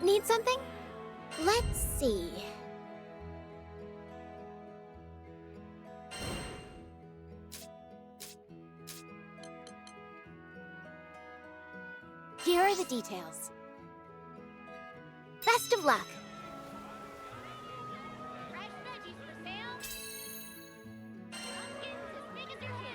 Need something? Let's see. Here are the details. Best of luck. Fresh veggies for sale. Pumpkins as big as your head.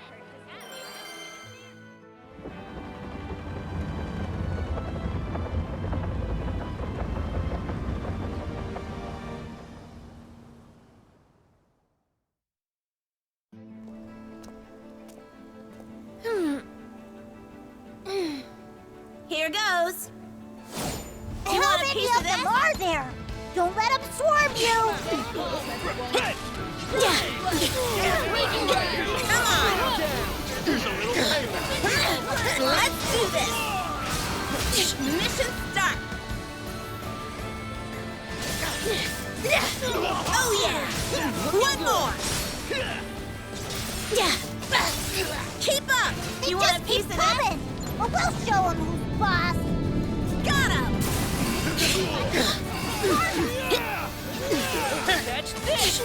Here goes. How many of them are there? Don't let them swarm you! Come on! Let's do this! Mission start! Oh yeah! One more! Keep up! You want a piece of this? But we'll show them who's boss! Got him! Catch this!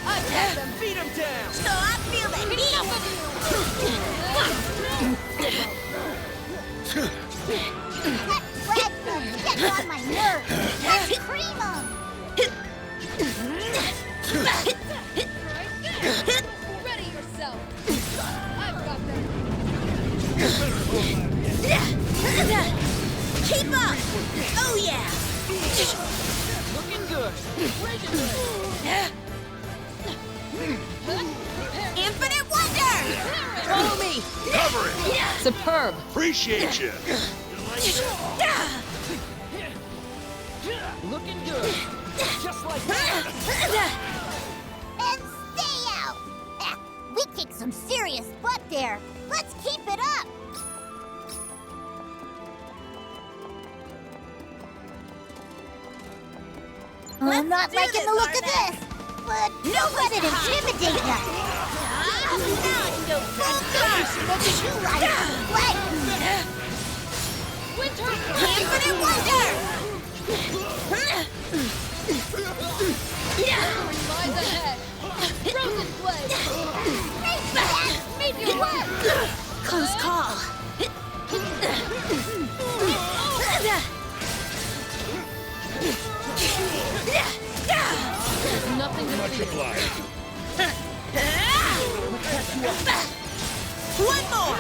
Attack them! Beat them down! So I feel the heat! That ragman gets on my nerves! Let's cream 'em! Ready yourself. I've got them. Keep up! Oh yeah! Looking good! Infinite wonder! Follow me! Cover it! Superb! Appreciate you! Looking good! Just like that! And stay out! We kicked some serious butt there! Let's keep it up! I'm not do liking this, the look of Arthur. this! But don't let it intimidate you! Now I can go full charge! You like what? Infinite wonder! Lies ahead. Frozen blade. Make it wet. Close call. Nothing to Much obliged. One more!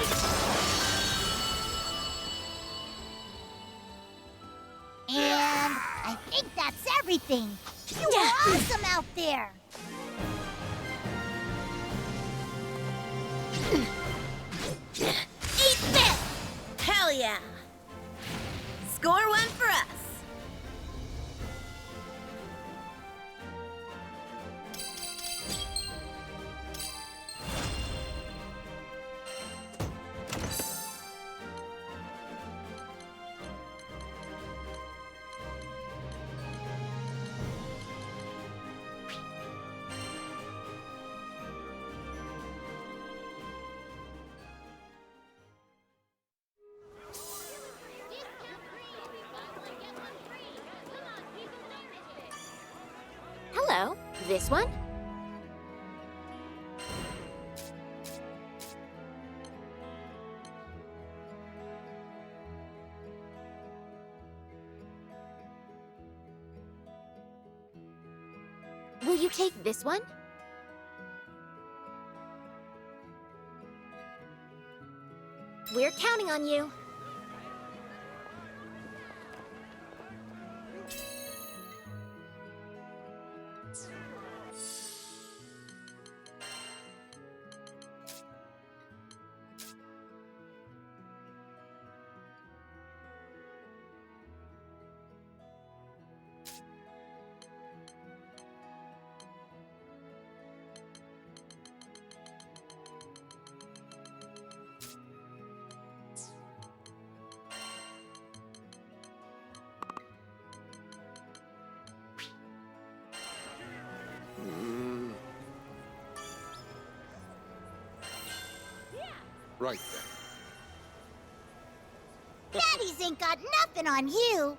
And I think that's everything! You were awesome out there! Eat this! Hell yeah! Score one for us. Hello, this one? Will you take this one? We're counting on you. Right then. Daddies ain't got nothing on you!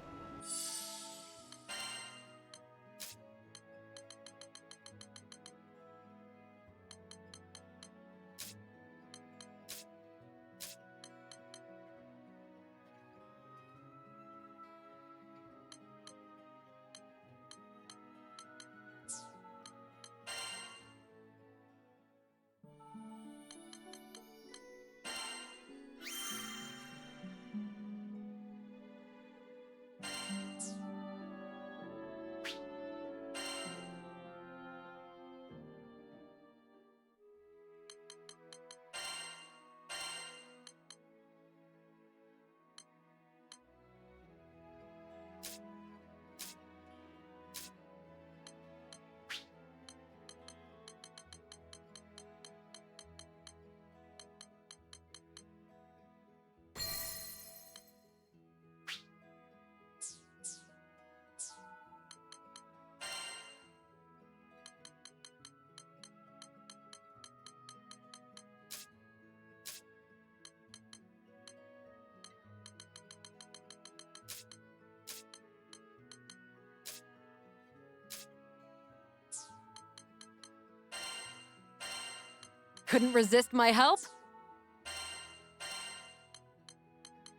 couldn't resist my help?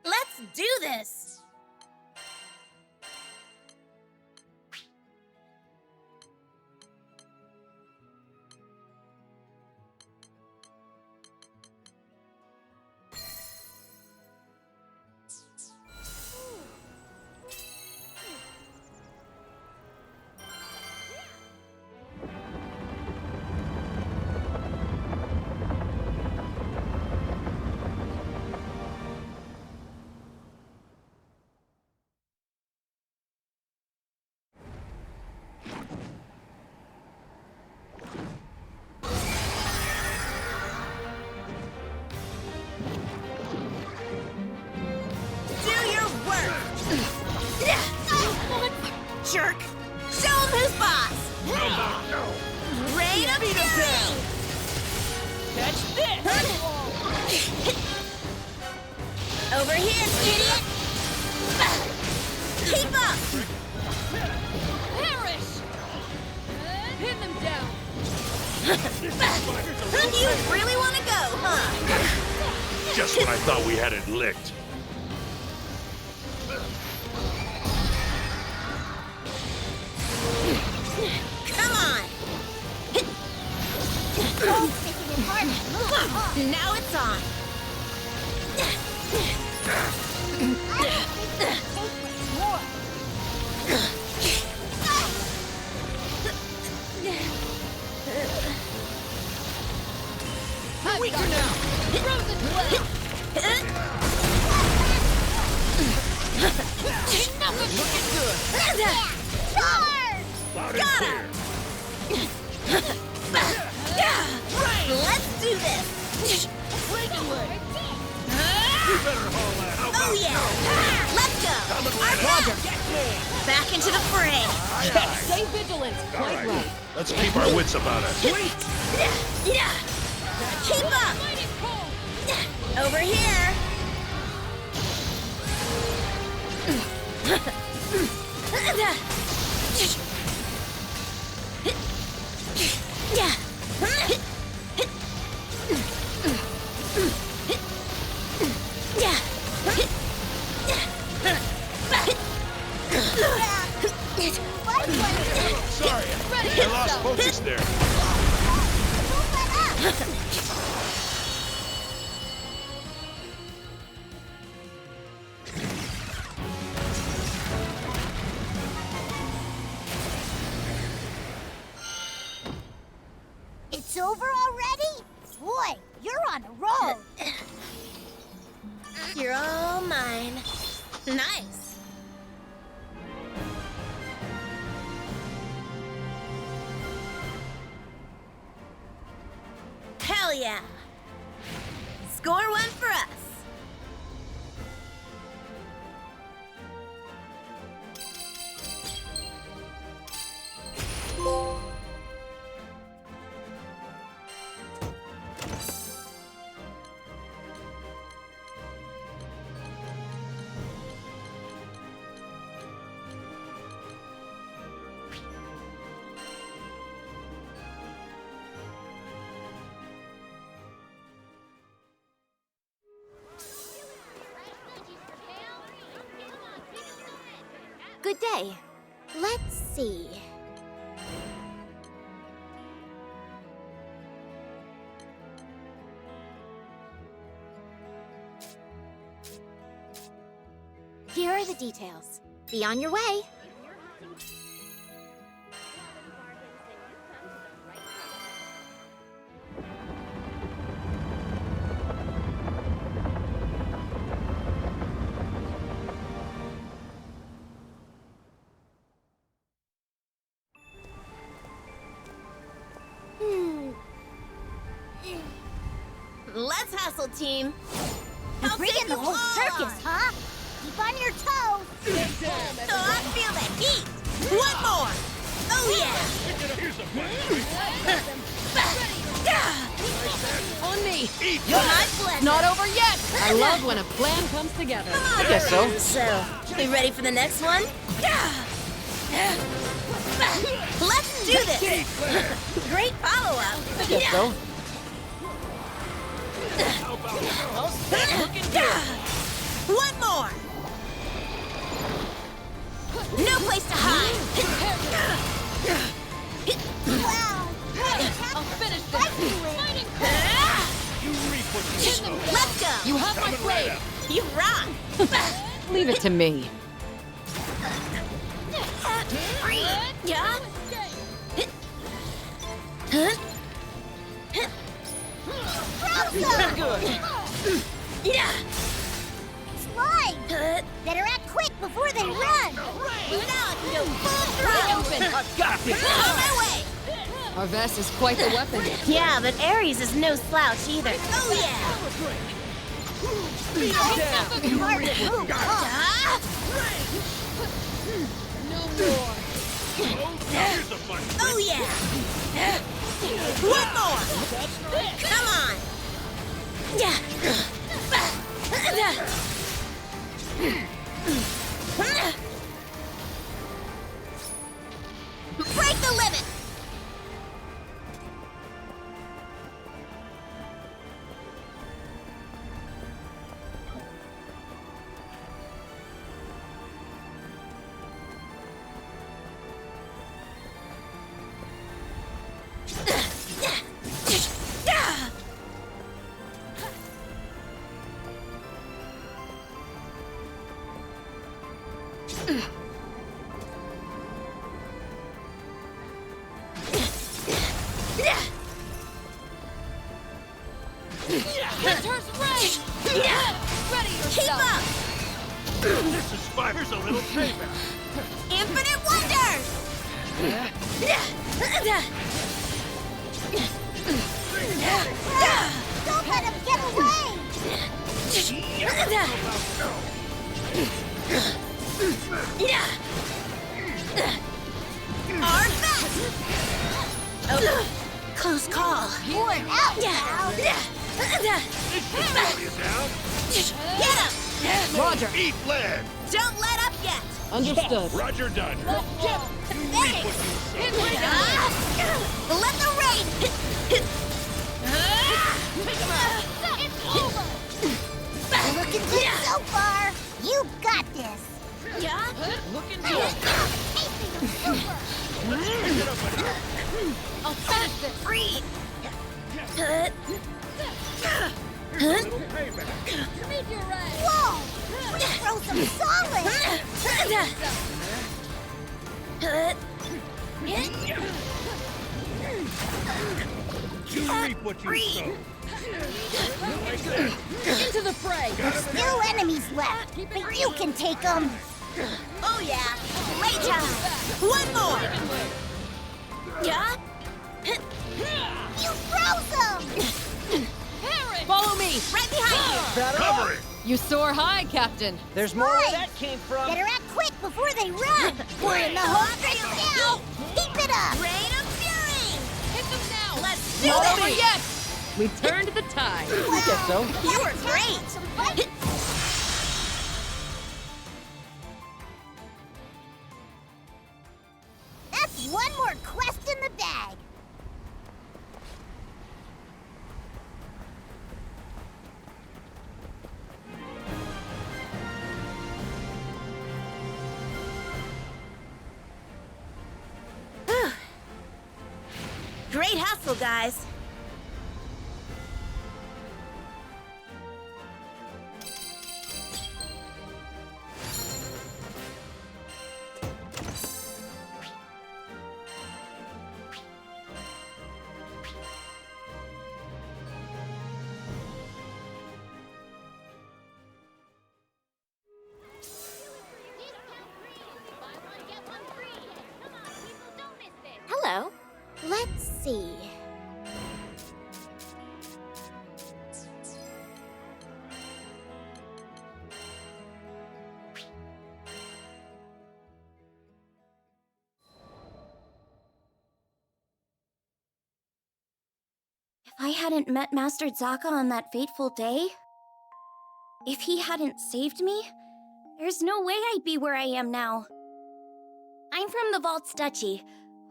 Let's do this! Jerk! Show him who's boss! Rain of fury! Catch this! Over here, idiot! Keep up! Perish! Pin them down! You really want to go, huh? Just when I thought we had it licked. Come on! Making it hard to move. Now it's on! I don't think we can take much more. Weaker now! Frozen blade! Looking good! Charge! Loud and Got clear. him! Let's do this! Oh yeah! Let's go! Back into the fray! Stay vigilant. Quite All right. Let's keep our wits about us. Keep up! Over here! Sorry, I lost focus there. It's over already? Boy, you're on a roll. You're all mine. Nice. Hell yeah. Score one for us. Good day. Let's see. Here are the details. Be on your way. Let's hustle, team. You're I'll bringing take the you whole on. circus, huh? Keep on your toes. So I feel that heat. One more. Oh yeah. On me. My pleasure. Not over yet. I love when a plan comes together. Come on, guess so. So, we ready for the next one? Let's do this. Great follow-up. Guess so. One more! No place to hide! Wow! I'll finish this. Fighting You reap what you sow. Let's go! You have my Coming right blade. up. You rock! Leave it to me. Yeah? Huh? Yeah! Slime! Better act quick before they run! Now I can go full throttle! Open. I've got this. On my way! Arves is quite the weapon. Yeah, but Ares is no slouch either. Oh yeah! Hard to move, huh? No more. Here's a fun Oh yeah! One more! Come on! Yeah! Break the limit! Winter's ready. Ready Keep yourself. up! This inspires a little payback. Infinite wonders! Don't let him get away! Our best! Oh, close call. Pour it out now! Slow you down. Get him! Roger. Eat lead. Don't let up yet! Understood. Roger done. Thanks! Let the rain! Looking good so far! You got this! Yeah? Looking good. I'll finish this. Free! Little payback. Meteorite. Whoa! Let's throw some solid! You reap what you sow. Like that. Into the fray. Still enemies left, but you can take them! Oh yeah! Playtime! One more! Yeah? You froze them! Follow me. Right behind you! Cover it. You soar high, Captain. There's more where Right. that came from. Better act quick before they run! We're in the home stretch now! Keep it up! Rain of Fury! Hit them now. Let's do Not it! over yet. We turned the tide. I guess so. You were great! That's one more quest in the bag! Great hustle, guys. Hello. Let's see. If I hadn't met Master Zaka on that fateful day, if he hadn't saved me, there's no way I'd be where I am now. I'm from the Vault's Duchy,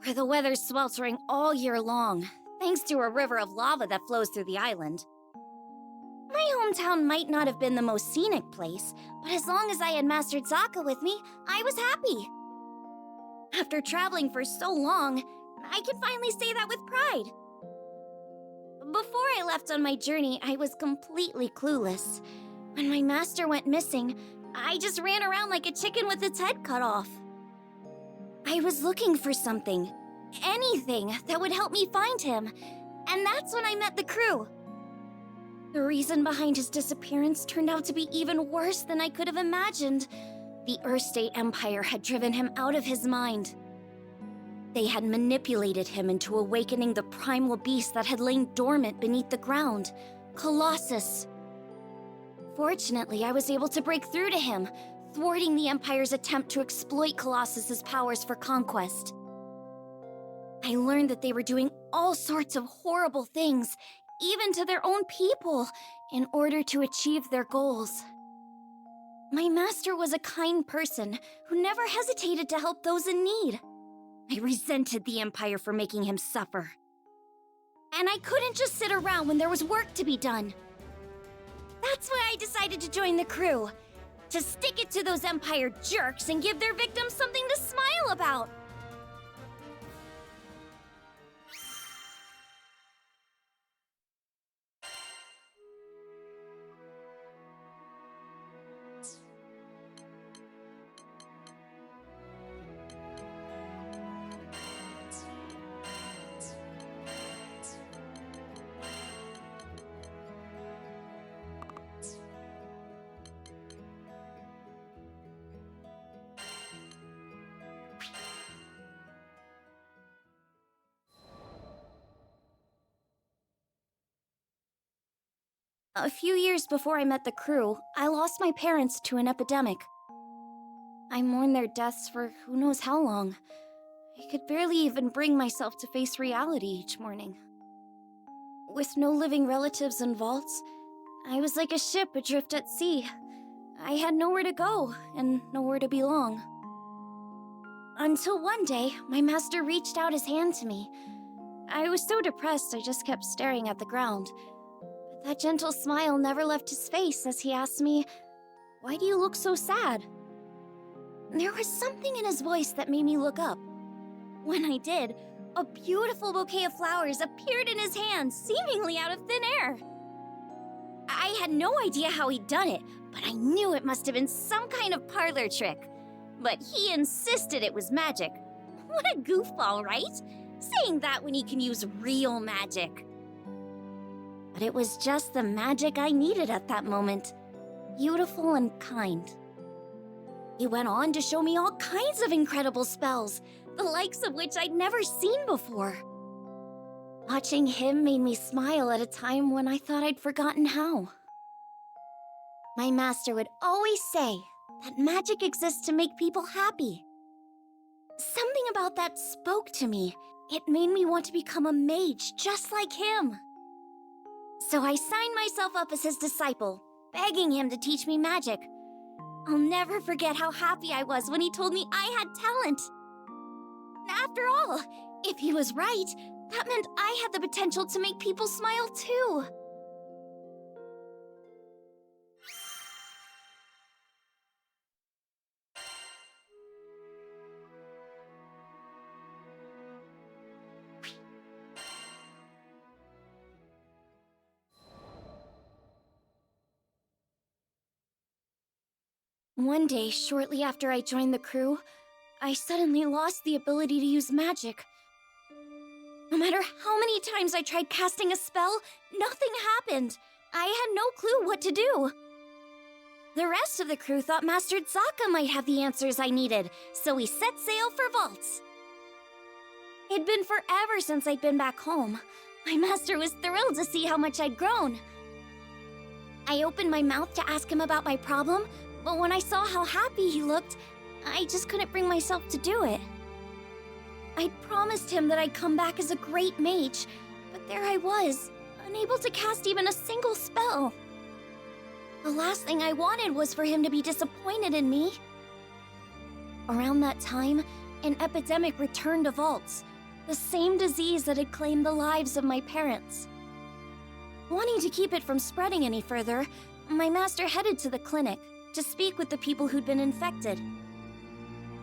where the weather's sweltering all year long, thanks to a river of lava that flows through the island. My hometown might not have been the most scenic place, but as long as I had Master Zaka with me, I was happy. After traveling for so long, I can finally say that with pride. Before I left on my journey, I was completely clueless. When my master went missing, I just ran around like a chicken with its head cut off. I was looking for something, anything that would help me find him, and that's when I met the crew. The reason behind his disappearance turned out to be even worse than I could have imagined. The Earth State Empire had driven him out of his mind. They had manipulated him into awakening the primal beast that had lain dormant beneath the ground, Colossus. Fortunately, I was able to break through to him, thwarting the Empire's attempt to exploit Colossus's powers for conquest. I learned that they were doing all sorts of horrible things, even to their own people, in order to achieve their goals. My master was a kind person who never hesitated to help those in need. I resented the Empire for making him suffer. And I couldn't just sit around when there was work to be done. That's why I decided to join the crew. To stick it to those Empire jerks and give their victims something to smile about. A few years before I met the crew, I lost my parents to an epidemic. I mourned their deaths for who knows how long. I could barely even bring myself to face reality each morning. With no living relatives in vaults, I was like a ship adrift at sea. I had nowhere to go and nowhere to belong. Until one day, my master reached out his hand to me. I was so depressed I just kept staring at the ground. That gentle smile never left his face as he asked me, "Why do you look so sad?" There was something in his voice that made me look up. When I did, a beautiful bouquet of flowers appeared in his hand, seemingly out of thin air. I had no idea how he'd done it, but I knew it must have been some kind of parlor trick. But he insisted it was magic. What a goofball, right? Saying that when he can use real magic. But it was just the magic I needed at that moment. Beautiful and kind. He went on to show me all kinds of incredible spells, the likes of which I'd never seen before. Watching him made me smile at a time when I thought I'd forgotten how. My master would always say that magic exists to make people happy. Something about that spoke to me. It made me want to become a mage just like him. So I signed myself up as his disciple, begging him to teach me magic. I'll never forget how happy I was when he told me I had talent. After all, if he was right, that meant I had the potential to make people smile too. One day, shortly after I joined the crew, I suddenly lost the ability to use magic. No matter how many times I tried casting a spell, nothing happened. I had no clue what to do. The rest of the crew thought Master Zaka might have the answers I needed, so we set sail for vaults. It'd been forever since I'd been back home. My master was thrilled to see how much I'd grown. I opened my mouth to ask him about my problem, but when I saw how happy he looked, I just couldn't bring myself to do it. I'd promised him that I'd come back as a great mage, but there I was, unable to cast even a single spell. The last thing I wanted was for him to be disappointed in me. Around that time, an epidemic returned to vaults, the same disease that had claimed the lives of my parents. Wanting to keep it from spreading any further, my master headed to the clinic to speak with the people who'd been infected.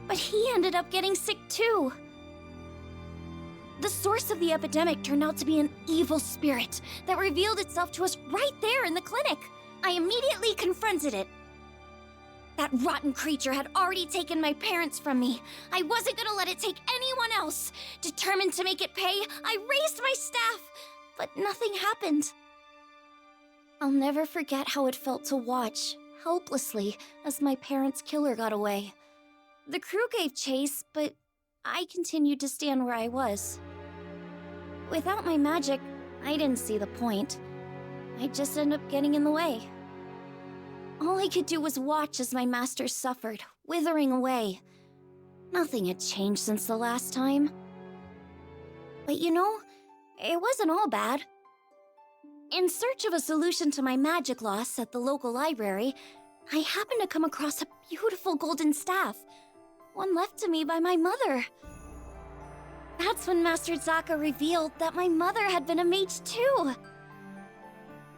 But he ended up getting sick too. The source of the epidemic turned out to be an evil spirit that revealed itself to us right there in the clinic. I immediately confronted it. That rotten creature had already taken my parents from me. I wasn't gonna let it take anyone else. Determined to make it pay, I raised my staff, but nothing happened. I'll never forget how it felt to watch, helplessly, as my parents' killer got away. The crew gave chase, but I continued to stand where I was. Without my magic, I didn't see the point. I'd just end up getting in the way. All I could do was watch as my master suffered, withering away. Nothing had changed since the last time. But you know, it wasn't all bad. In search of a solution to my magic loss at the local library, I happened to come across a beautiful golden staff, one left to me by my mother. That's when Master Zaka revealed that my mother had been a mage too.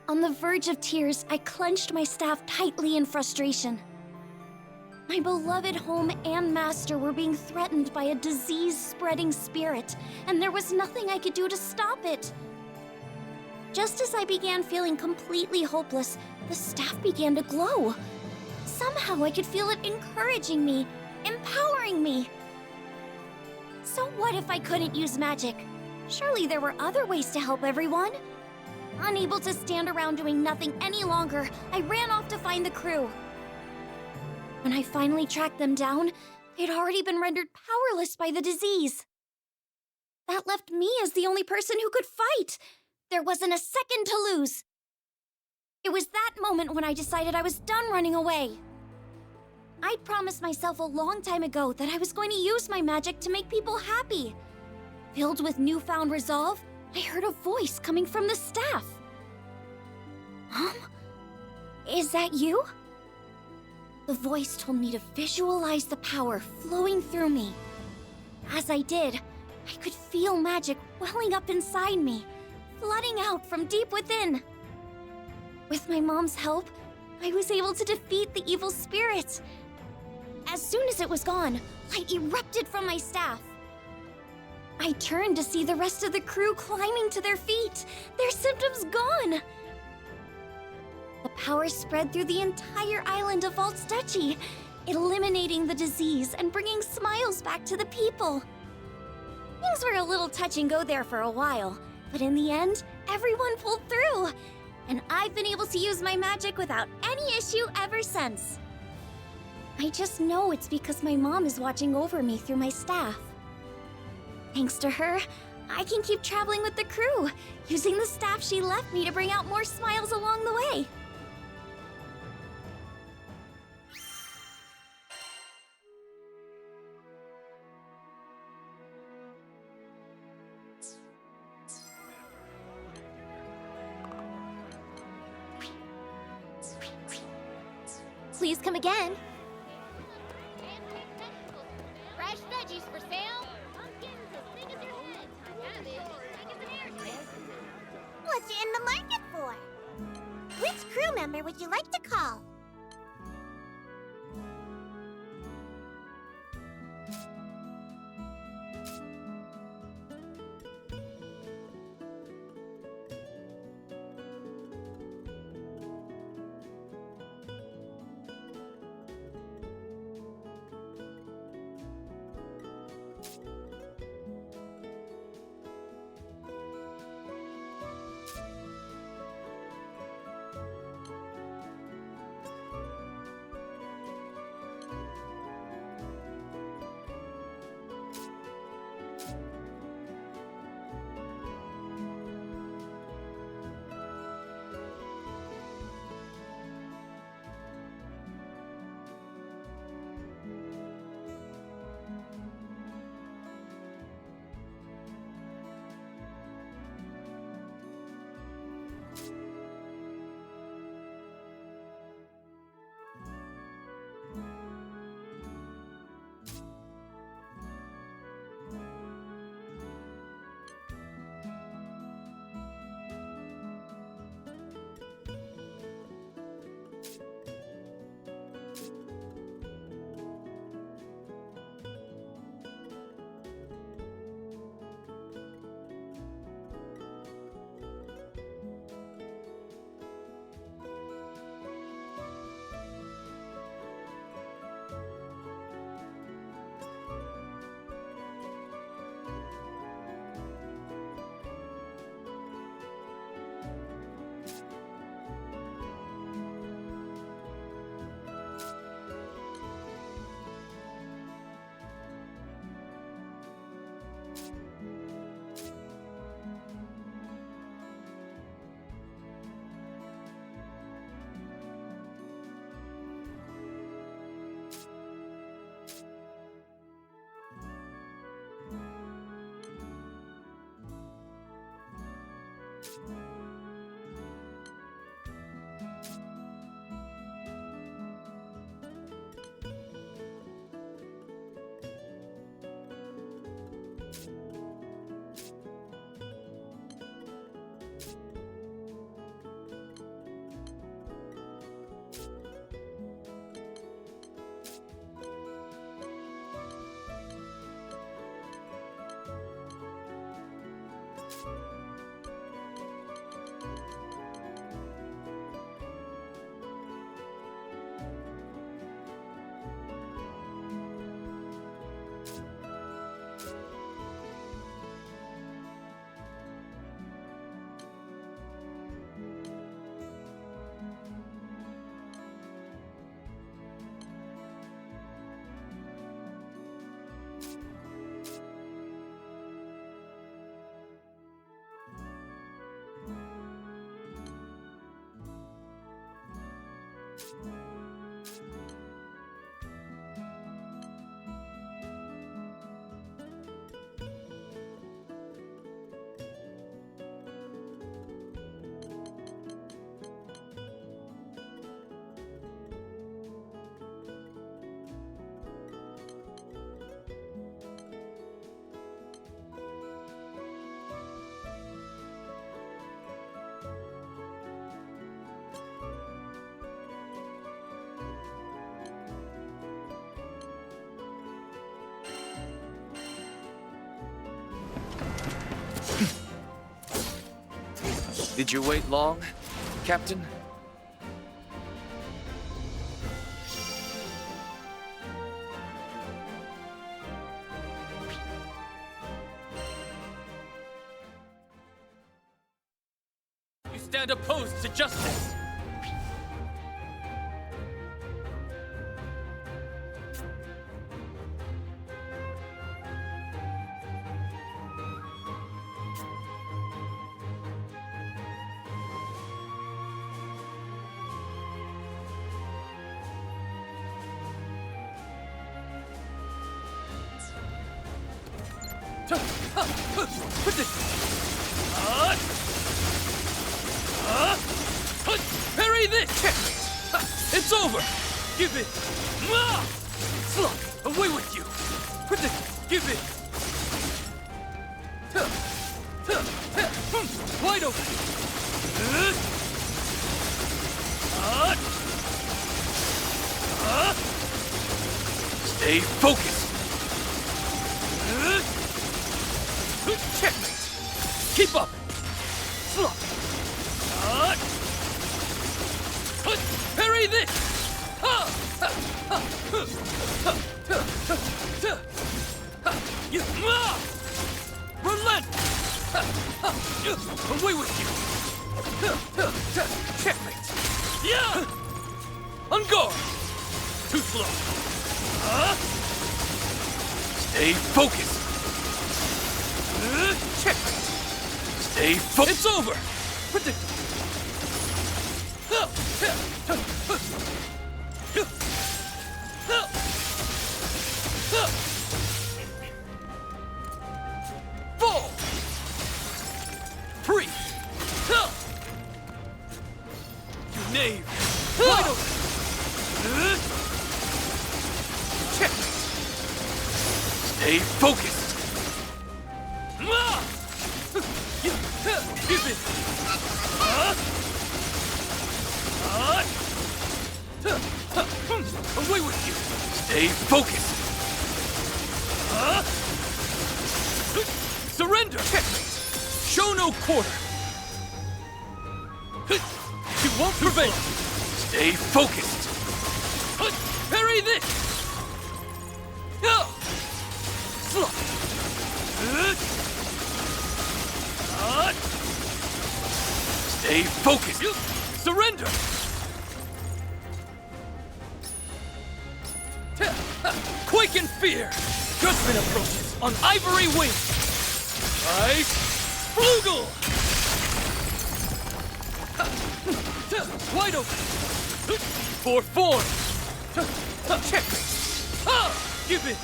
On the verge of tears, I clenched my staff tightly in frustration. My beloved home and master were being threatened by a disease-spreading spirit, and there was nothing I could do to stop it. Just as I began feeling completely hopeless, the staff began to glow. Somehow I could feel it encouraging me, empowering me. So what if I couldn't use magic? Surely there were other ways to help everyone. Unable to stand around doing nothing any longer, I ran off to find the crew. When I finally tracked them down, they'd already been rendered powerless by the disease. That left me as the only person who could fight. There wasn't a second to lose. It was that moment when I decided I was done running away. I'd promised myself a long time ago that I was going to use my magic to make people happy. Filled with newfound resolve, I heard a voice coming from the staff. Mom? Is that you? The voice told me to visualize the power flowing through me. As I did, I could feel magic welling up inside me, flooding out from deep within. With my mom's help, I was able to defeat the evil spirit. As soon as it was gone, light erupted from my staff. I turned to see the rest of the crew climbing to their feet, their symptoms gone. The power spread through the entire island of Valt's Duchy, eliminating the disease and bringing smiles back to the people. Things were a little touch and go there for a while, but in the end, everyone pulled through. And I've been able to use my magic without any issue ever since. I just know it's because my mom is watching over me through my staff. Thanks to her, I can keep traveling with the crew, using the staff she left me to bring out more smiles along the way. Please come again. Fresh veggies for sale. Pumpkins as big as your head. Cabbage as big as an airship. What you in the market for? Which crew member would you like to call? Did you wait long, Captain? You stand opposed to justice! Parry this! It's over! Give it! Slug, away with you! Give it! Wide open! Stay focused! Checkmate! Keep up! Slug! Parry this! Relent! Away with you! Checkmate! Yeah! On guard! Too slow! Stay focused! Checkmate! Stay focused! It's over! Predictable! Fall! Free! You knave! Wide open! Check! Stay focused! Give it! Away with you! Stay focused! Surrender! Checkmate! Show no quarter! You won't prevail! Stay focused! Parry this! Slug! Stay focused! Surrender! Quake in fear! Judgment approaches on ivory wings! Ice Flugel! Wide open! For form! Checkmate! Give it!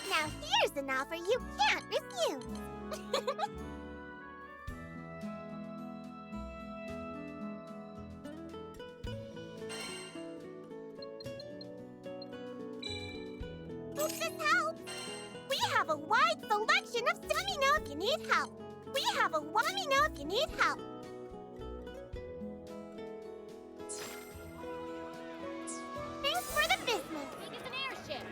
Now here's an offer you can't refuse. Hope this helps. We have a wide selection of Let me know if you need help. We have a Let me know if you need help. Thanks for the business. Think it's an airship.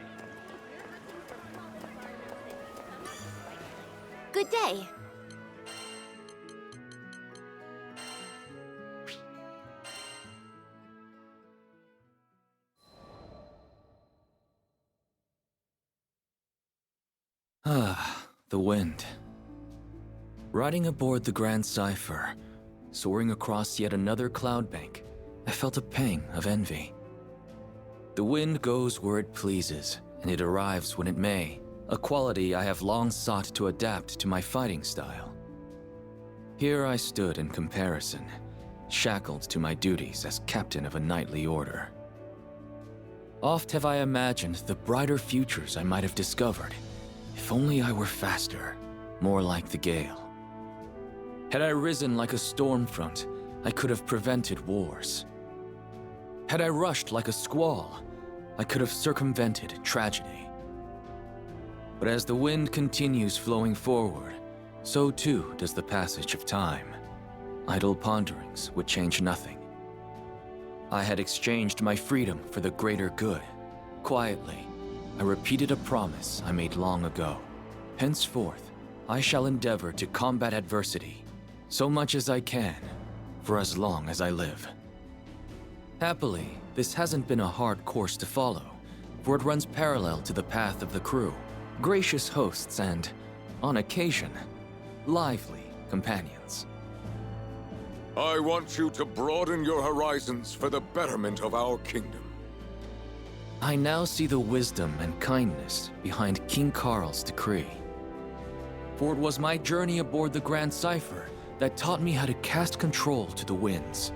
Good day. The wind. Riding aboard the Grand Cypher, soaring across yet another cloud bank, I felt a pang of envy. The wind goes where it pleases, and it arrives when it may, a quality I have long sought to adapt to my fighting style. Here I stood in comparison, shackled to my duties as captain of a knightly order. Oft have I imagined the brighter futures I might have discovered, if only I were faster, more like the gale. Had I risen like a storm front, I could have prevented wars. Had I rushed like a squall, I could have circumvented tragedy. But as the wind continues flowing forward, so too does the passage of time. Idle ponderings would change nothing. I had exchanged my freedom for the greater good, Quietly, I repeated a promise I made long ago. Henceforth, I shall endeavor to combat adversity, so much as I can, for as long as I live. Happily, this hasn't been a hard course to follow, for it runs parallel to the path of the crew, gracious hosts and, on occasion, lively companions. I want you to broaden your horizons for the betterment of our kingdom. I now see the wisdom and kindness behind King Carl's decree. For it was my journey aboard the Grand Cipher that taught me how to cast control to the winds,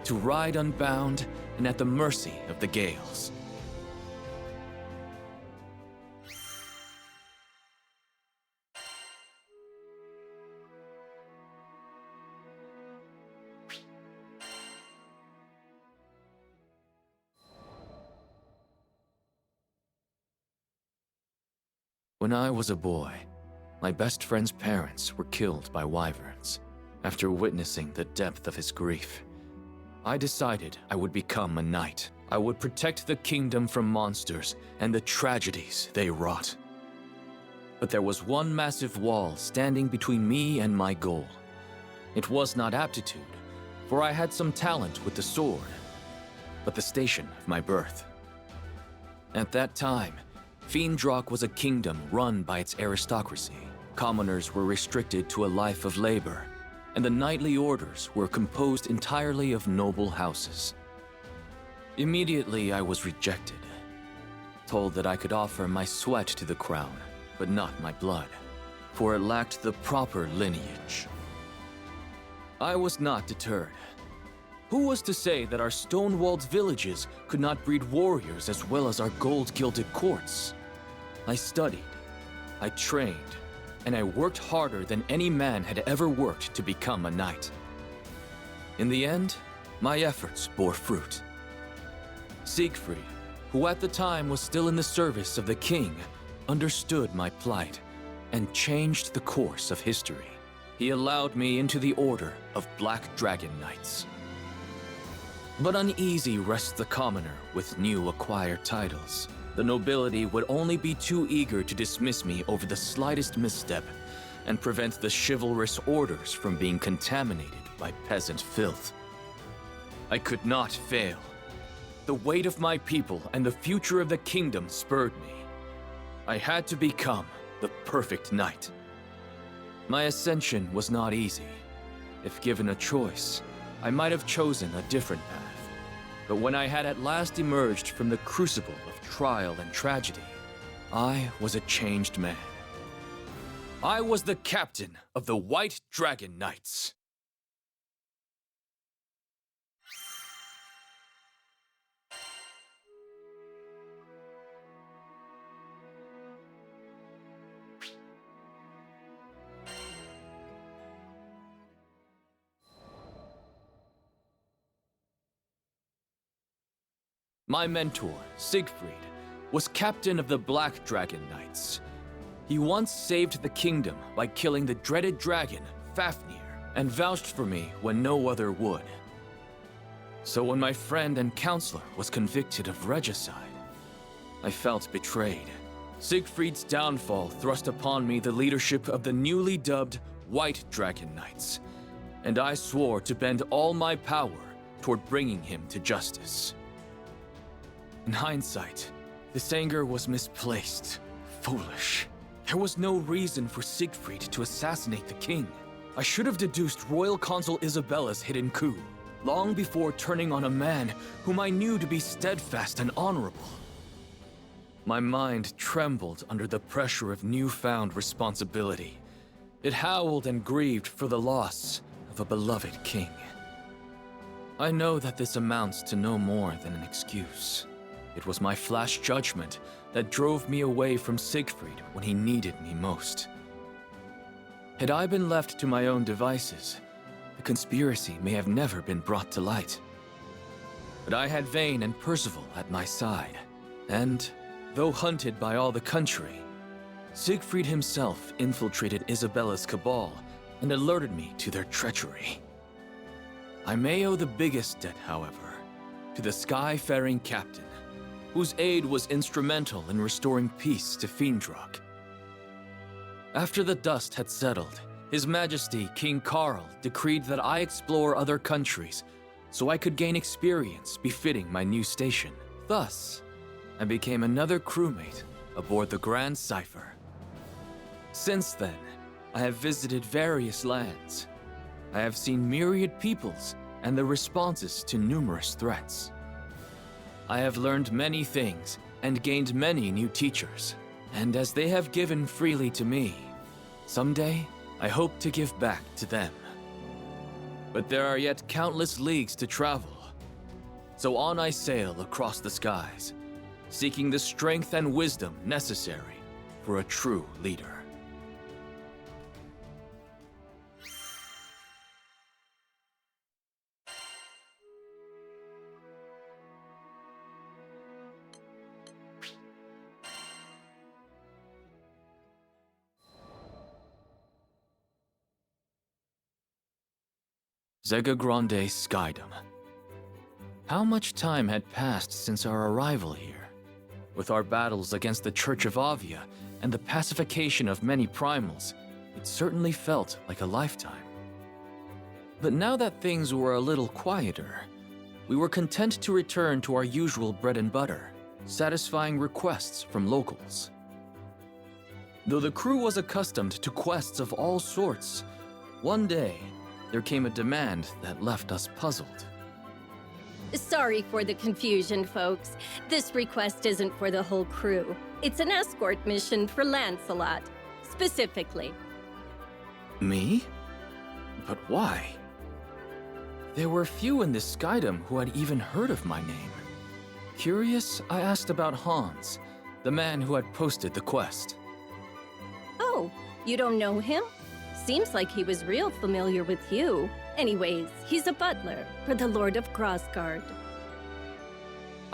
to ride unbound and at the mercy of the gales. When I was a boy, my best friend's parents were killed by wyverns. After witnessing the depth of his grief, I decided I would become a knight. I would protect the kingdom from monsters and the tragedies they wrought. But there was one massive wall standing between me and my goal. It was not aptitude, for I had some talent with the sword, but the station of my birth. At that time, Fiendrock was a kingdom run by its aristocracy. Commoners were restricted to a life of labor, and the knightly orders were composed entirely of noble houses. Immediately I was rejected, told that I could offer my sweat to the crown, but not my blood, for it lacked the proper lineage. I was not deterred. Who was to say that our stone-walled villages could not breed warriors as well as our gold-gilded courts? I studied, I trained, and I worked harder than any man had ever worked to become a knight. In the end, my efforts bore fruit. Siegfried, who at the time was still in the service of the king, understood my plight and changed the course of history. He allowed me into the order of Black Dragon Knights. But uneasy rests the commoner with new acquired titles. The nobility would only be too eager to dismiss me over the slightest misstep and prevent the chivalrous orders from being contaminated by peasant filth. I could not fail. The weight of my people and the future of the kingdom spurred me. I had to become the perfect knight. My ascension was not easy. If given a choice, I might have chosen a different path. But when I had at last emerged from the crucible of trial and tragedy, I was a changed man. I was the captain of the White Dragon Knights. My mentor, Siegfried, was captain of the Black Dragon Knights. He once saved the kingdom by killing the dreaded dragon, Fafnir, and vouched for me when no other would. So when my friend and counselor was convicted of regicide, I felt betrayed. Siegfried's downfall thrust upon me the leadership of the newly dubbed White Dragon Knights, and I swore to bend all my power toward bringing him to justice. In hindsight, this anger was misplaced, foolish. There was no reason for Siegfried to assassinate the king. I should have deduced royal consort Isabella's hidden coup, long before turning on a man whom I knew to be steadfast and honorable. My mind trembled under the pressure of newfound responsibility. It howled and grieved for the loss of a beloved king. I know that this amounts to no more than an excuse. It was my flash judgment that drove me away from Siegfried when he needed me most. Had I been left to my own devices, the conspiracy may have never been brought to light. But I had Vane and Percival at my side, and, though hunted by all the country, Siegfried himself infiltrated Isabella's cabal and alerted me to their treachery. I may owe the biggest debt, however, to the sky-faring captain, whose aid was instrumental in restoring peace to Fiendrock. After the dust had settled, His Majesty King Carl decreed that I explore other countries so I could gain experience befitting my new station. Thus, I became another crewmate aboard the Grand Cipher. Since then, I have visited various lands. I have seen myriad peoples and their responses to numerous threats. I have learned many things and gained many new teachers. And as they have given freely to me, someday I hope to give back to them. But there are yet countless leagues to travel. So on I sail across the skies, seeking the strength and wisdom necessary for a true leader. Zega Grande Skydom. How much time had passed since our arrival here? With our battles against the Church of Avia and the pacification of many primals, it certainly felt like a lifetime. But now that things were a little quieter, we were content to return to our usual bread and butter, satisfying requests from locals. Though the crew was accustomed to quests of all sorts, one day, there came a demand that left us puzzled. Sorry for the confusion, folks. This request isn't for the whole crew. It's an escort mission for Lancelot, specifically. Me? But why? There were few in this skydom who had even heard of my name. Curious, I asked about Hans, the man who had posted the quest. Oh, you don't know him? Seems like he was real familiar with you. Anyways, he's a butler for the Lord of Grassgard.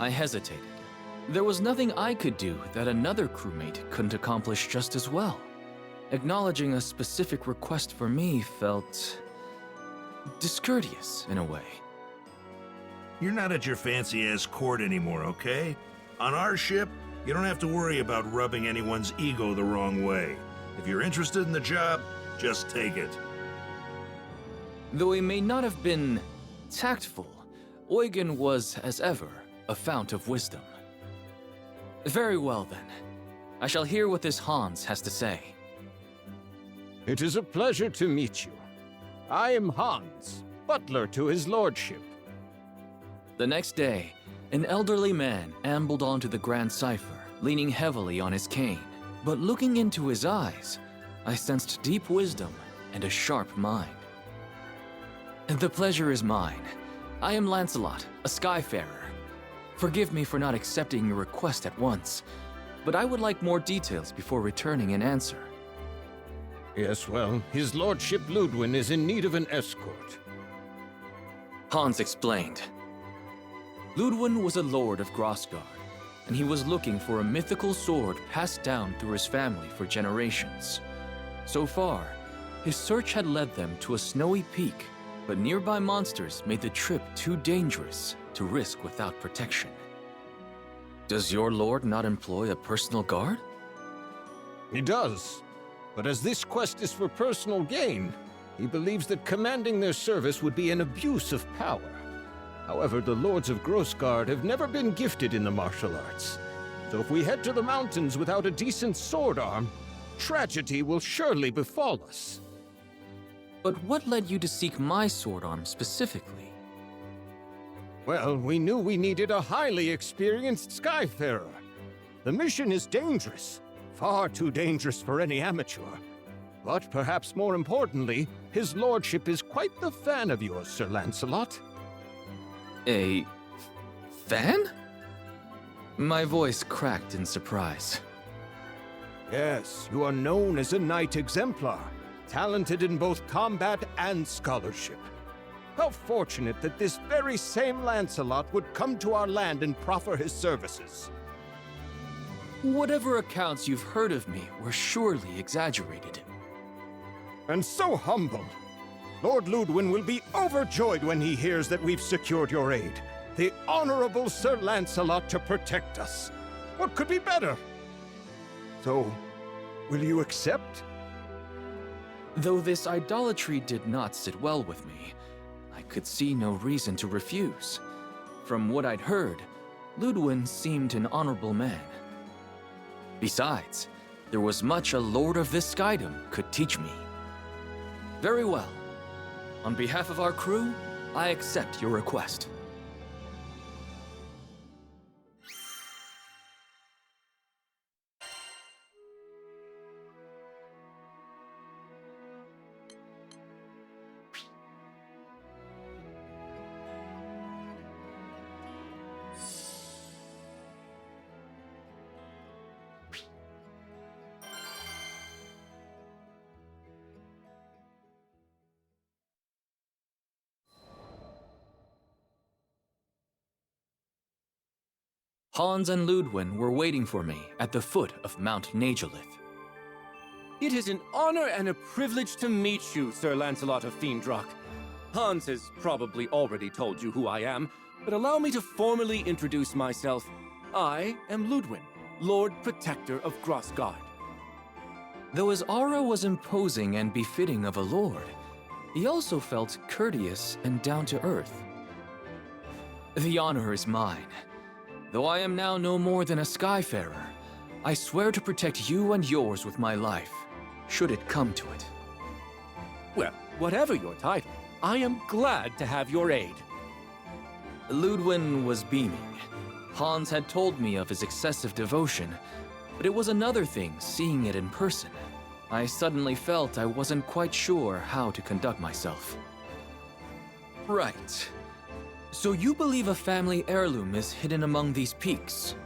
I hesitated. There was nothing I could do that another crewmate couldn't accomplish just as well. Acknowledging a specific request for me felt discourteous in a way. You're not at your fancy-ass court anymore, okay? On our ship, you don't have to worry about rubbing anyone's ego the wrong way. If you're interested in the job, just take it. Though he may not have been tactful, Eugen was, as ever, a fount of wisdom. Very well then. I shall hear what this Hans has to say. It is a pleasure to meet you. I am Hans, butler to his lordship. The next day, an elderly man ambled onto the Grand Cipher, leaning heavily on his cane. But looking into his eyes, I sensed deep wisdom and a sharp mind. The pleasure is mine. I am Lancelot, a Skyfarer. Forgive me for not accepting your request at once, but I would like more details before returning an answer. Yes, well, his lordship Ludwin is in need of an escort. Hans explained. Ludwin was a lord of Grassgard, and he was looking for a mythical sword passed down through his family for generations. So far, his search had led them to a snowy peak, but nearby monsters made the trip too dangerous to risk without protection. Does your lord not employ a personal guard? He does. But as this quest is for personal gain, he believes that commanding their service would be an abuse of power. However, the lords of Grassgard have never been gifted in the martial arts. So if we head to the mountains without a decent sword arm, tragedy will surely befall us. But what led you to seek my sword arm specifically? Well, we knew we needed a highly experienced Skyfarer. The mission is dangerous, far too dangerous for any amateur. But perhaps more importantly, his lordship is quite the fan of yours, Sir Lancelot. A fan? My voice cracked in surprise. Yes, you are known as a knight exemplar, talented in both combat and scholarship. How fortunate that this very same Lancelot would come to our land and proffer his services. Whatever accounts you've heard of me were surely exaggerated. And so humble. Lord Ludwin will be overjoyed when he hears that we've secured your aid. the Honorable Sir Lancelot, to protect us. What could be better? So, will you accept? Though this idolatry did not sit well with me, I could see no reason to refuse. From what I'd heard, Ludwin seemed an honorable man. Besides, there was much a Lord of this Skydom could teach me. Very well. On behalf of our crew, I accept your request. Hans and Ludwin were waiting for me at the foot of Mount Nagelith. It is an honor and a privilege to meet you, Sir Lancelot of Fiendrock. Hans has probably already told you who I am, but allow me to formally introduce myself. I am Ludwin, Lord Protector of Grossgard. Though his aura was imposing and befitting of a lord, he also felt courteous and down to earth. The honor is mine. Though I am now no more than a Skyfarer, I swear to protect you and yours with my life, should it come to it. Well, whatever your title, I am glad to have your aid. Ludwin was beaming. Hans had told me of his excessive devotion, but it was another thing seeing it in person. I suddenly felt I wasn't quite sure how to conduct myself. Right. So you believe a family heirloom is hidden among these peaks?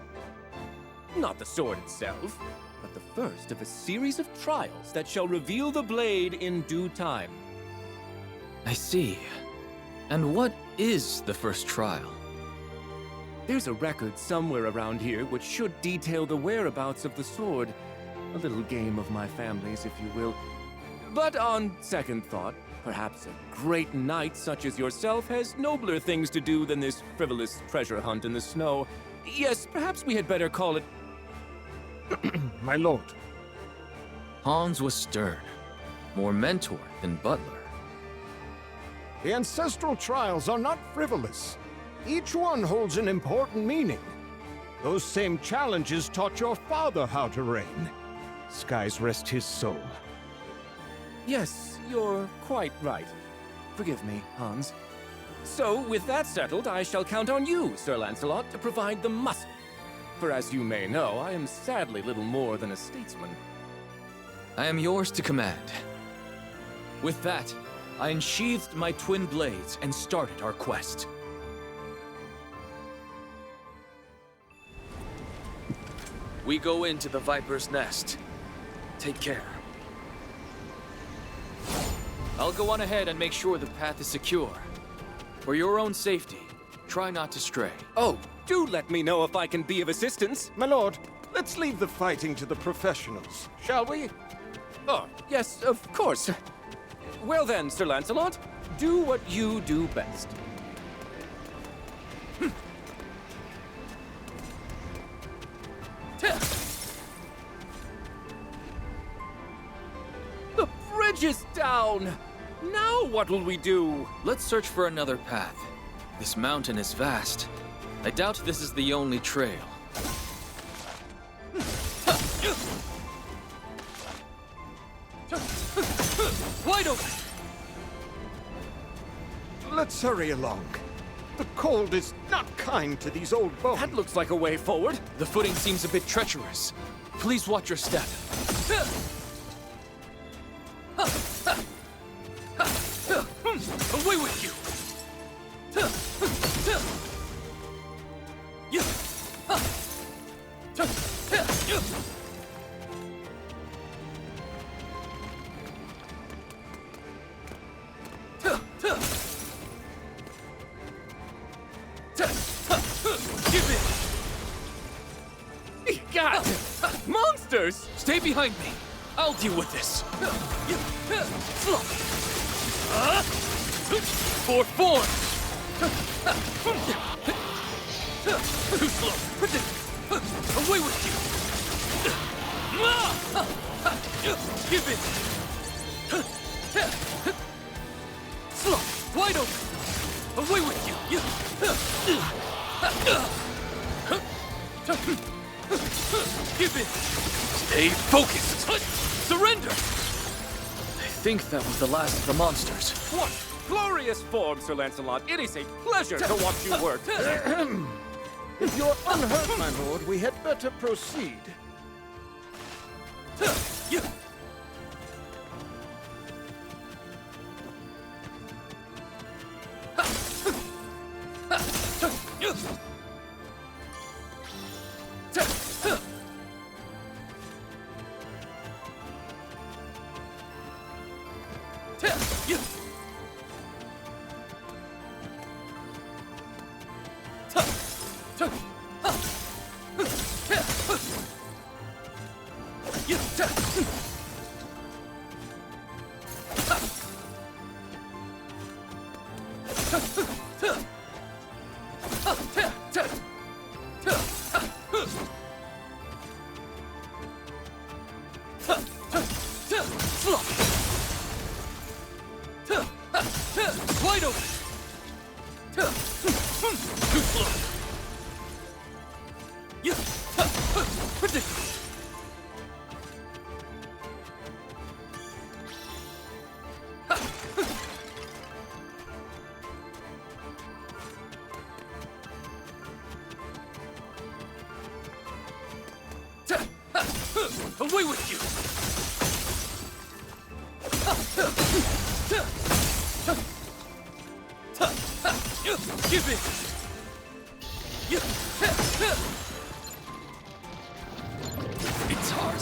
Not the sword itself, but the first of a series of trials that shall reveal the blade in due time. I see. And what is the first trial? There's a record somewhere around here which should detail the whereabouts of the sword. A little game of my family's, if you will. But on second thought, perhaps a great knight such as yourself has nobler things to do than this frivolous treasure hunt in the snow. Yes, perhaps we had better call it... My lord. Hans was stern, more mentor than butler. The ancestral trials are not frivolous. Each one holds an important meaning. Those same challenges taught your father how to reign. Skies rest his soul. Yes, you're quite right. Forgive me, Hans. So, with that settled, I shall count on you, Sir Lancelot, to provide the muscle. For as you may know, I am sadly little more than a statesman. I am yours to command. With that, I unsheathed my twin blades and started our quest. We go into the Viper's Nest. Take care. I'll go on ahead and make sure the path is secure. For your own safety, try not to stray. Oh, do let me know if I can be of assistance. My lord, let's leave the fighting to the professionals, shall we? Oh, yes, of course. Well then, Sir Lancelot, do what you do best. The bridge is down! Now what will we do? Let's search for another path. This mountain is vast. I doubt this is the only trail. Wide open! Let's hurry along. The cold is not kind to these old bones. That looks like a way forward. The footing seems a bit treacherous. Please watch your step. Away with you! God! Monsters! Stay behind me. I'll deal with this. For form! Too slow! Away with you! Give it! Slow! Wide open! Away with you! Give it! Stay focused! Surrender! I think that was the last of the monsters. What glorious form, Sir Lancelot! It is a pleasure to watch you work! If you're unhurt, my lord, we had better proceed. Wide open! Too slow! Away with you! Give it! It's hard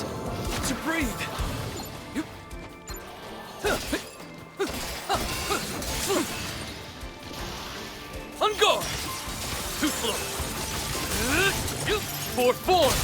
to breathe. On guard! Too slow. For form!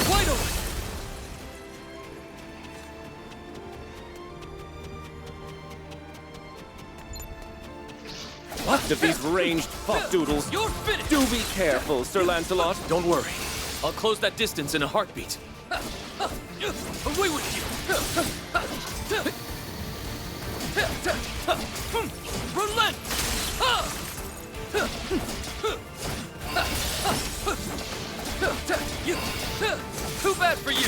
Wide open! What? To these ranged fuck doodles. You're finished! Do be careful, Sir Lancelot. Don't worry. I'll close that distance in a heartbeat. Away with you! Relent! Too bad for you!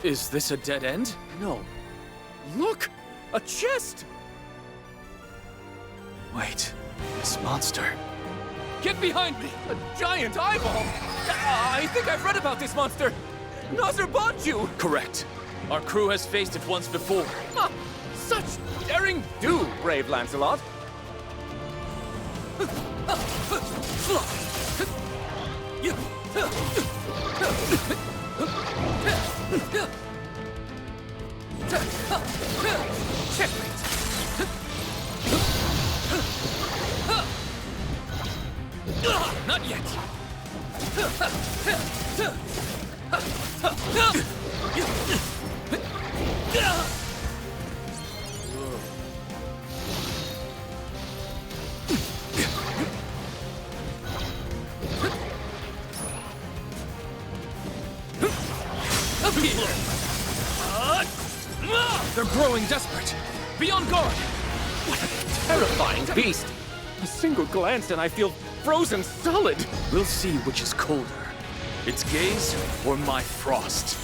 Is this a dead end? No. Look! A chest! Wait, this monster. Get behind me! A giant eyeball! I think I've read about this monster! Nazir Bonju! Correct. Our crew has faced it once before. Ah, such daring do, brave Lancelot! Checkmate! Not yet! Up here! They're growing desperate. Be on guard. What a terrifying beast! A single glance and I feel frozen solid! We'll see which is colder. Its gaze or my frost.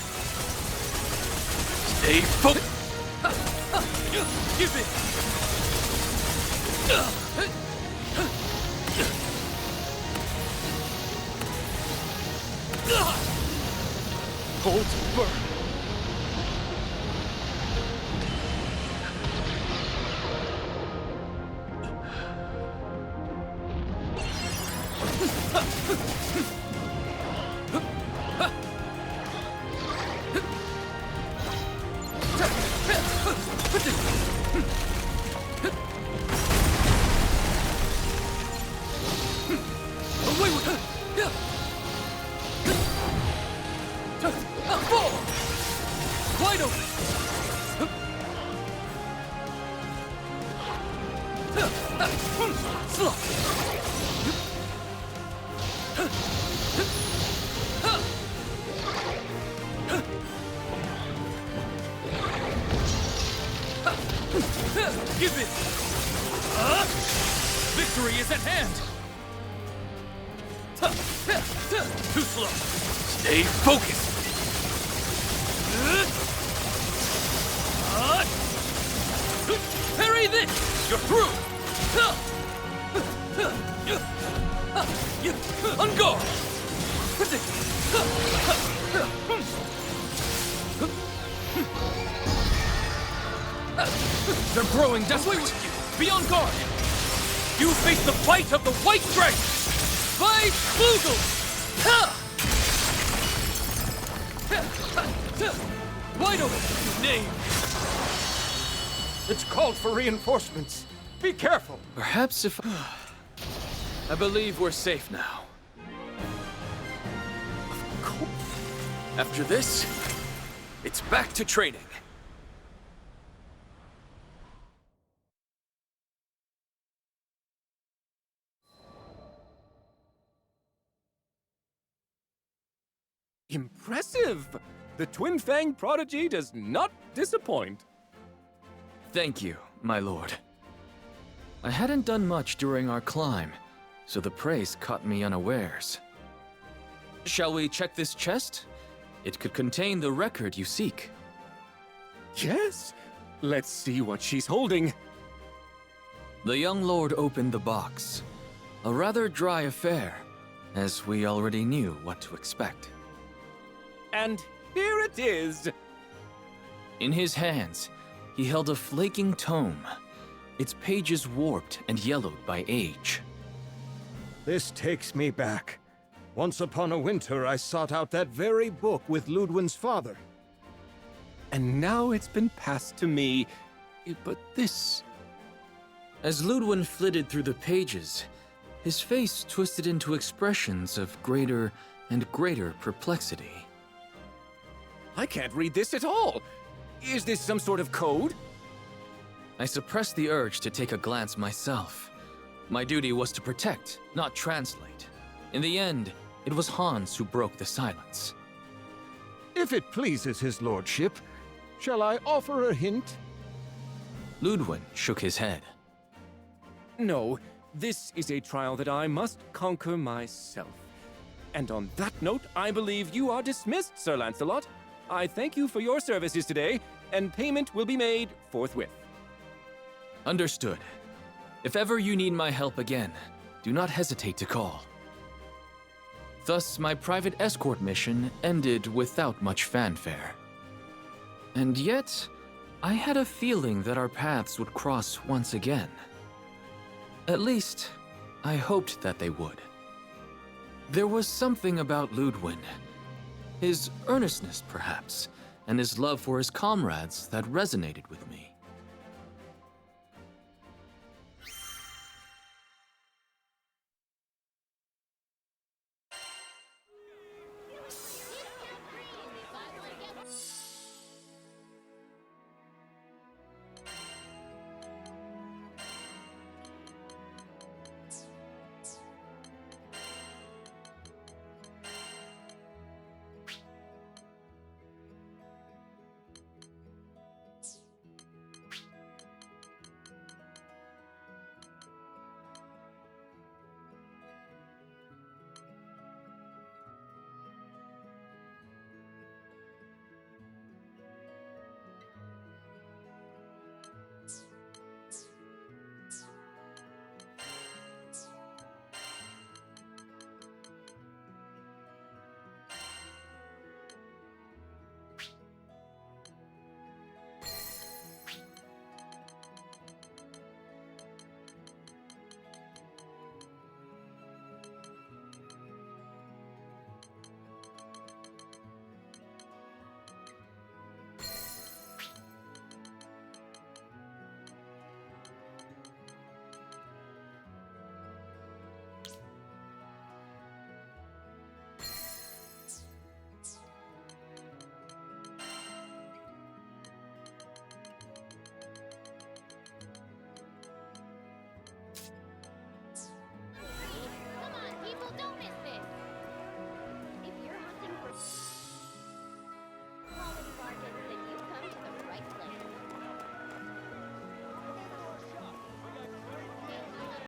Stay focused. Give it! Hold burn. Wide open! Give it! Victory is at hand! Too slow! Stay focused! Parry this! You're through! On guard! They're growing desperate! Be on guard! You face the bite of the White Dragon! By Flugel! Wide open, you knave! It's called for reinforcements. Be careful. Perhaps if... I believe we're safe now. Of course. After this, it's back to training. Impressive! The Twin Fang Prodigy does not disappoint. Thank you, my lord. I hadn't done much during our climb, so the praise caught me unawares. Shall we check this chest? It could contain the record you seek. Yes? Let's see what she's holding. The young lord opened the box. A rather dry affair, as we already knew what to expect. And here it is! In his hands, he held a flaking tome, its pages warped and yellowed by age. This takes me back. Once upon a winter, I sought out that very book with Ludwin's father. And now it's been passed to me. But this... As Ludwin flitted through the pages, his face twisted into expressions of greater and greater perplexity. I can't read this at all! Is this some sort of code? I suppressed the urge to take a glance myself. My duty was to protect, not translate. In the end, it was Hans who broke the silence. If it pleases his lordship, shall I offer a hint? Ludwin shook his head. No, this is a trial that I must conquer myself. And on that note, I believe you are dismissed, Sir Lancelot. I thank you for your services today, and payment will be made forthwith. Understood. If ever you need my help again, do not hesitate to call. Thus, my private escort mission ended without much fanfare. And yet, I had a feeling that our paths would cross once again. At least, I hoped that they would. There was something about Ludwin. His earnestness, perhaps, and his love for his comrades that resonated with me.